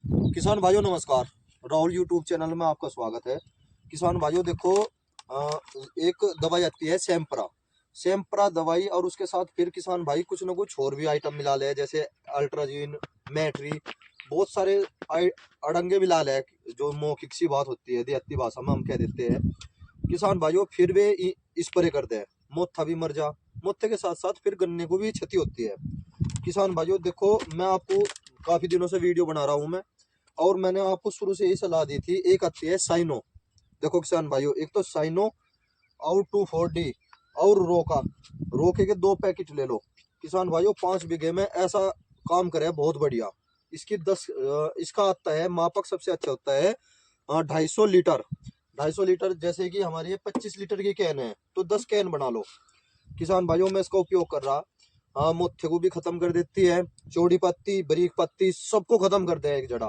किसान भाइयों नमस्कार। राहुल यूट्यूब चैनल में आपका स्वागत है। किसान भाइयों देखो, एक दवाई आती है सैम्परा। सैम्परा दवाई और उसके साथ फिर किसान भाई कुछ ना कुछ और भी आइटम मिला ले, जैसे अल्ट्राजीन, मैट्री, बहुत सारे अड़ंगे मिला ले, जो मौखिक सी बात होती है, देहाती भाषा में हम कह देते हैं। किसान भाइयों फिर वे स्प्रे करते हैं, मोथा भी मर जा। मोथे के साथ साथ फिर गन्ने को भी क्षति होती है। किसान भाइयों देखो, मैं आपको काफी दिनों से वीडियो बना रहा हूं मैं, और मैंने आपको शुरू से यही सलाह दी थी। एक आती है साइनो। देखो किसान भाइयों, एक तो साइनो और 2,4-D और रोका। रोके के 2 पैकेट ले लो किसान भाइयों। 5 बीघे में ऐसा काम करे बहुत बढ़िया। इसकी 10 इसका आता है मापक, सबसे अच्छा होता है 250 लीटर। 250 लीटर जैसे कि हमारी 25 लीटर की कैन है, तो 10 कैन बना लो किसान भाइयों। मैं इसका उपयोग कर रहा। मोथे को भी खत्म कर देती है, चौड़ी पत्ती, बारीक पत्ती, सबको खत्म कर दे एक जड़ा।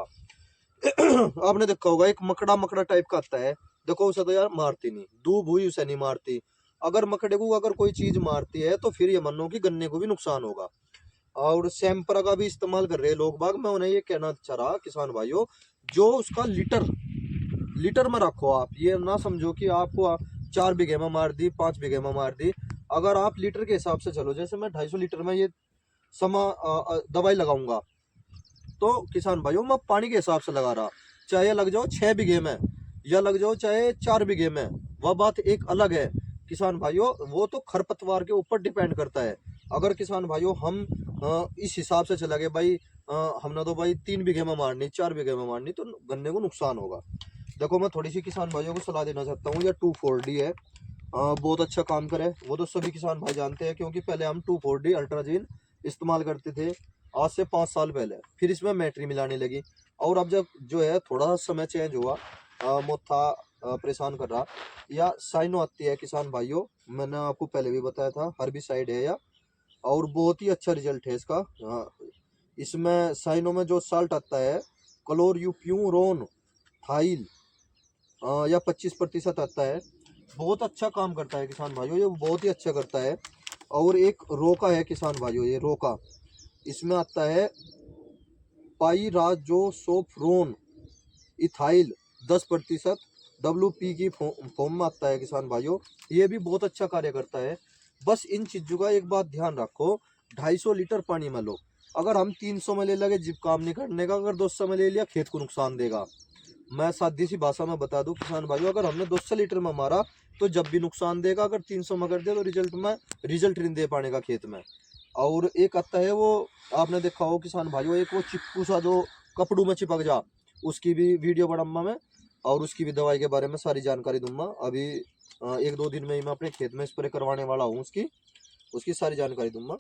आपने देखा होगा एक मकड़ा मकड़ा टाइप का आता है, देखो उसे तो यार मारती नहीं, दूब हुई उसे नहीं मारती। अगर मकड़े को अगर कोई चीज मारती है तो फिर ये मानो कि गन्ने को भी नुकसान होगा। और सैम्परा का भी इस्तेमाल कर रहे हैं लोग बाग। मैं उन्हें ये कहना चाह रहा किसान भाइयों, जो उसका लीटर लीटर में रखो। आप ये ना समझो कि आपको 4 बीघे में मार दी, 5 बीघे में मार दी। अगर आप लीटर के हिसाब से चलो, जैसे मैं 250 लीटर में ये दवाई लगाऊंगा, तो किसान भाइयों मैं पानी के हिसाब से लगा रहा। चाहे लग जाओ 6 बीघे में या लग जाओ चाहे 4 बीघे में, वह बात एक अलग है किसान भाइयों। वो तो खरपतवार के ऊपर डिपेंड करता है। अगर किसान भाइयों हम इस हिसाब से चला गए भाई, हमने तो भाई 3 बीघे में मारनी, 4 बीघे में मारनी, तो गन्ने को नुकसान होगा। देखो मैं थोड़ी सी किसान भाइयों को सलाह देना चाहता हूँ। या 2,4-D है, बहुत अच्छा काम करे। वो तो सभी किसान भाई जानते हैं, क्योंकि पहले हम 2,4-D अल्ट्राजीन इस्तेमाल करते थे आज से 5 साल पहले। फिर इसमें मैट्री मिलाने लगी, और अब जब जो है थोड़ा सा समय चेंज हुआ, मोथा परेशान कर रहा, या साइनो आती है किसान भाइयों। मैंने आपको पहले भी बताया था, हर्बिसाइड है या, और बहुत ही अच्छा रिजल्ट है इसका। इसमें साइनो में जो साल्ट आता है क्लोर्यूप्यूरोन थाइल, या 25% आता है। बहुत अच्छा काम करता है किसान भाइयों, ये बहुत ही अच्छा करता है। और एक रोका है किसान भाइयों, ये रोका, इसमें आता है पाइराजोसोफ्रोन इथाइल 10%, WP की फॉर्म में आता है किसान भाइयों। ये भी बहुत अच्छा कार्य करता है। बस इन चीजों का एक बात ध्यान रखो, 250 लीटर पानी में लो। अगर हम 300 में ले लगे जिप काम नहीं करने का, अगर 200 में ले लिया खेत को नुकसान देगा। मैं सादी सी भाषा में बता दूं किसान भाइयों, अगर हमने 200 लीटर में मारा तो जब भी नुकसान देगा। अगर 300 में कर दिया तो रिजल्ट नहीं दे पाने का खेत में। और एक आता है वो, आपने देखा हो किसान भाइयों, एक वो चिपकू सा जो कपड़ू में चिपक जा, उसकी भी वीडियो बनाऊंगा मैं, और उसकी भी दवाई के बारे में सारी जानकारी दूंगा। अभी 1-2 दिन में ही मैं अपने खेत में स्प्रे करवाने वाला हूँ, उसकी उसकी सारी जानकारी दूंगा।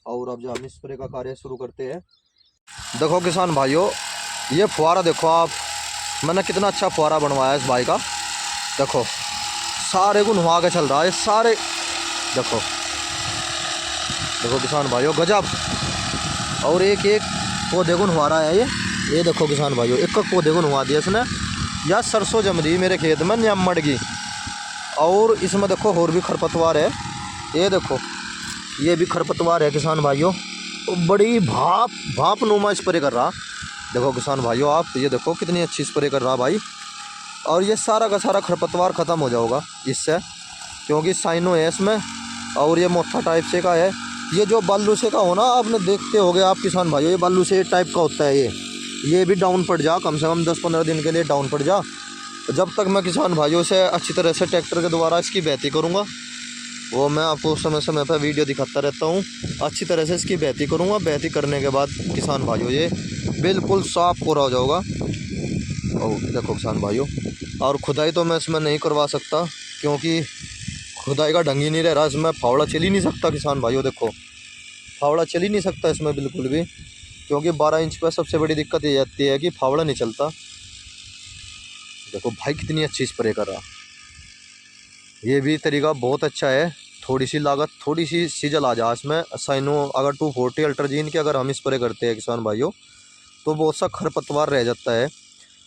और अब जो हम स्प्रे का कार्य शुरू करते हैं। देखो किसान भाइयों, ये फुहारा देखो आप, मैंने कितना अच्छा फुहारा बनवाया इस भाई का। देखो सारे को नुहा के चल रहा है सारे। देखो देखो किसान भाइयों, गजब। और एक एक पौधे को नुहा रहा है ये देखो किसान भाइयों, एक एक पौधे को नुहा दिया इसने। या सरसों जम रही मेरे खेत में न्यामड़ की। और इसमें देखो और भी खरपतवार है, ये देखो ये भी खरपतवार है किसान भाइयों। तो बड़ी भाप नुमा स्प्रे कर रहा। देखो किसान भाइयों आप, ये देखो कितनी अच्छी स्प्रे कर रहा भाई। और ये सारा का सारा खरपतवार ख़त्म हो जाएगा इससे, क्योंकि साइनो है इसमें। और ये मोथा टाइप से का है। ये जो बालू से का हो ना, आपने देखते होगे आप किसान भाइयों, ये बालू से टाइप का होता है। ये भी डाउन पड़ जा, कम से कम 10-15 दिन के लिए डाउन पड़ जा। जब तक मैं किसान भाइयों से अच्छी तरह से ट्रैक्टर के द्वारा इसकी बेहती करूँगा, वो मैं आपको समय समय पर वीडियो दिखाता रहता हूँ। अच्छी तरह से इसकी बेहती करूँगा। बेहती करने के बाद किसान भाइयों ये बिल्कुल साफ कोरा हो जाएगा। और देखो किसान भाइयों, और खुदाई तो मैं इसमें नहीं करवा सकता, क्योंकि खुदाई का ढंग ही नहीं रह रहा। इसमें फावड़ा चल ही नहीं सकता किसान भाइयों। देखो फावड़ा चल ही नहीं सकता इसमें बिल्कुल भी, क्योंकि 12 इंच पर सबसे बड़ी दिक्कत ये आती है कि फावड़ा नहीं चलता। देखो भाई कितनी अच्छी स्प्रे कर रहा। ये भी तरीका बहुत अच्छा है। थोड़ी सी लागत, थोड़ी सी सीजल आ जा इसमें। साइनो अगर 240 अल्ट्राजीन के अगर हम स्प्रे करते हैं किसान भाइयों, तो बहुत सा खरपतवार रह जाता है।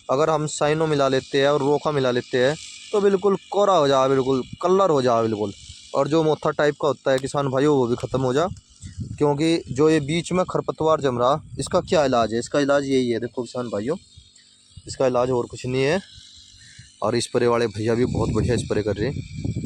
अगर हम साइनो मिला लेते हैं और रोका मिला लेते हैं, तो बिल्कुल कोरा हो जा, बिल्कुल कलर हो जा बिल्कुल। और जो मोथा टाइप का होता है किसान भाइयों, वो भी ख़त्म हो जा। क्योंकि जो ये बीच में खरपतवार जम रहा, इसका क्या इलाज है? इसका इलाज यही है, देखो किसान भाइयों, इसका इलाज और कुछ नहीं है। और स्प्रे वाले भैया भी बहुत बढ़िया स्प्रे कर रहे हैं।